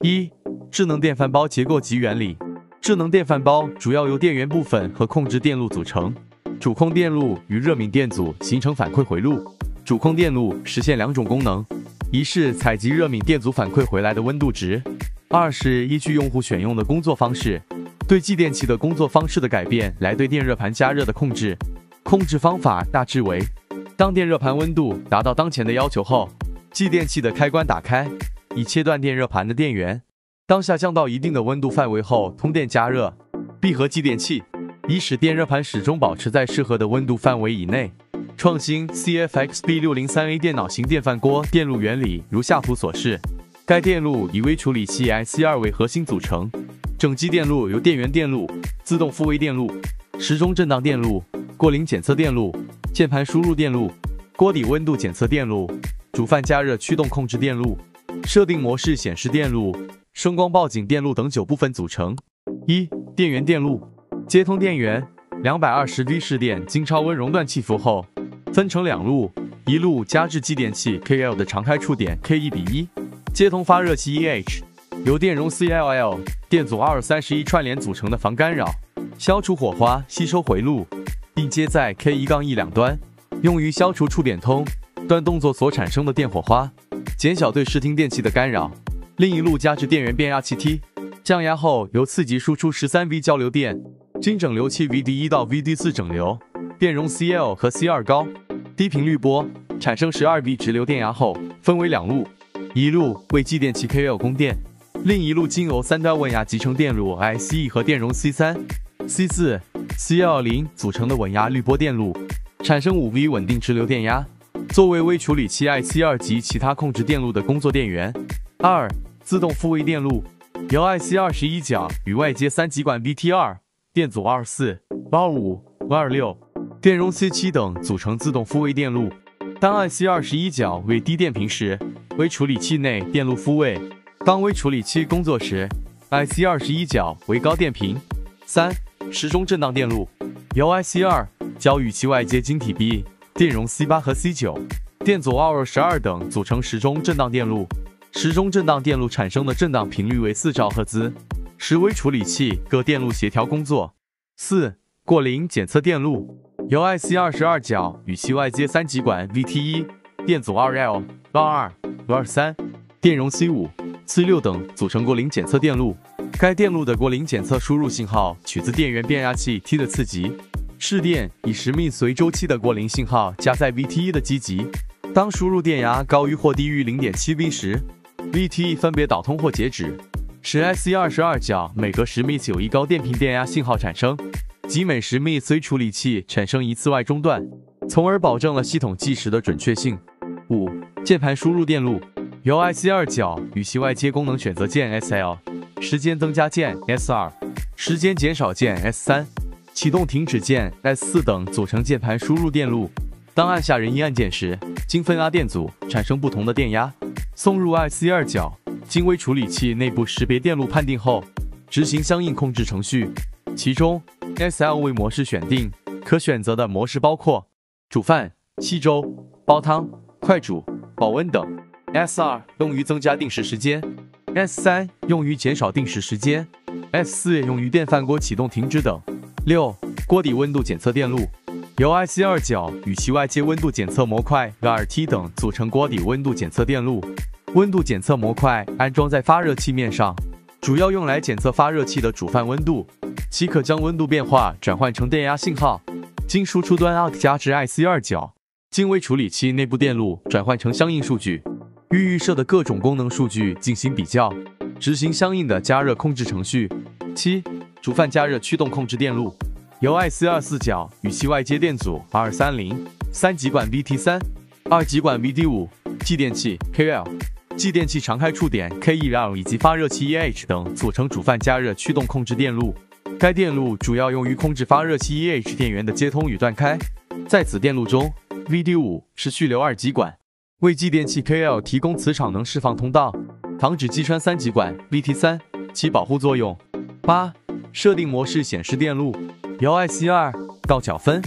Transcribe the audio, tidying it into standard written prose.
一、智能电饭煲结构及原理。智能电饭煲主要由电源部分和控制电路组成，主控电路与热敏电阻形成反馈回路。主控电路实现两种功能：一是采集热敏电阻反馈回来的温度值；二是依据用户选用的工作方式，对继电器的工作方式的改变来对电热盘加热的控制。控制方法大致为：当电热盘温度达到当前的要求后，继电器的开关打开，以切断电热盘的电源。当下降到一定的温度范围后，通电加热，闭合继电器，以使电热盘始终保持在适合的温度范围以内。创新 CFXB603A 电脑型电饭锅电路原理如下图所示。该电路以微处理器 IC2 为核心组成，整机电路由电源电路、自动复位电路、时钟振荡电路、过零检测电路、键盘输入电路、锅底温度检测电路、煮饭加热驱动控制电路、设定模式显示电路、声光报警电路等9部分组成。一、电源电路。接通电源220V 试电经超温熔断器服后，分成2路，一路加至继电器 KL 的常开触点 K1:1，接通发热器 EH， 由电容 CLL 电阻 R31 串联组成的防干扰、消除火花吸收回路，并接在 K1-E 两端，用于消除触点通端动作所产生的电火花，减小对视听电器的干扰。另一路加至电源变压器 T， 降压后由次级输出 13V 交流电经整流器 VD1 到 VD4 整流，电容 CL 和 C2 高低频率波产生 12V 直流电压后，分为2路，一路为继电器 KL 供电，另一路经由3端稳压集成电路 ICE 和电容 C3、C4、C10 组成的稳压滤波电路，产生 5V 稳定直流电压，作为微处理器 IC2 及其他控制电路的工作电源。2、自动复位电路，由 IC21 角与外接3极管 VT2、电阻 R4、R5、R6、电容 C7 等组成自动复位电路。当 IC21 角为低电平时，微处理器内电路复位；当微处理器工作时 ，IC21 角为高电平。3、时钟振荡电路，由 IC2 角与其外接晶体 B、电容 C8 和 C9、电阻 R12 等组成时钟振荡电路。时钟振荡电路产生的振荡频率为4兆赫兹，使微处理器各电路协调工作。4、过零检测电路，由 IC22 角与其外接3极管 VT1、电阻 RL、R2、R3、电容 C5、C6 等组成过零检测电路。该电路的过零检测输入信号取自电源变压器 T 的次级，试电以10幂随周期的过零信号加在 VT1 的基级。当输入电压高于或低于 0.7V 时，VT 分别导通或截止，使 IC22 角每隔10幂有一高电平电压信号产生，即每10幂随处理器产生一次外中断，从而保证了系统计时的准确性。5、键盘输入电路，由 IC2 角与其外接功能选择键 SL、时间增加键 S2、时间减少键 S3、启动停止键 S4 等组成键盘输入电路。当按下任意按键时，经分拉电阻产生不同的电压，送入 IC2 角，经微处理器内部识别电路判定后，执行相应控制程序。其中 SLV 模式选定，可选择的模式包括煮饭、稀粥、煲汤、快煮、保温等。S2 用于增加定时时间， S3 用于减少定时时间， S4 用于电饭锅启动停止等。6、锅底温度检测电路，由 IC2 角与其外接温度检测模块 VRT 等组成锅底温度检测电路。温度检测模块安装在发热器面上，主要用来检测发热器的煮饭温度，其可将温度变化转换成电压信号，经输出端 AUX 加至 IC2 角，经微处理器内部电路转换成相应数据，与预设的各种功能数据进行比较，执行相应的加热控制程序。7、煮饭加热驱动控制电路，由 IC24 角与其外接电阻 R30、3极管 VT3、2极管 VT5、继电器 KL、继电器常开触点 KEL 以及发热器 EH 等组成煮饭加热驱动控制电路。该电路主要用于控制发热器 EH 电源的接通与断开。在此电路中 ，VD5 是蓄流2极管，为继电器 KL 提供磁场能释放通道，防止击穿3极管 VT3， 起保护作用。8、设定模式显示电路，由 IC2 到角分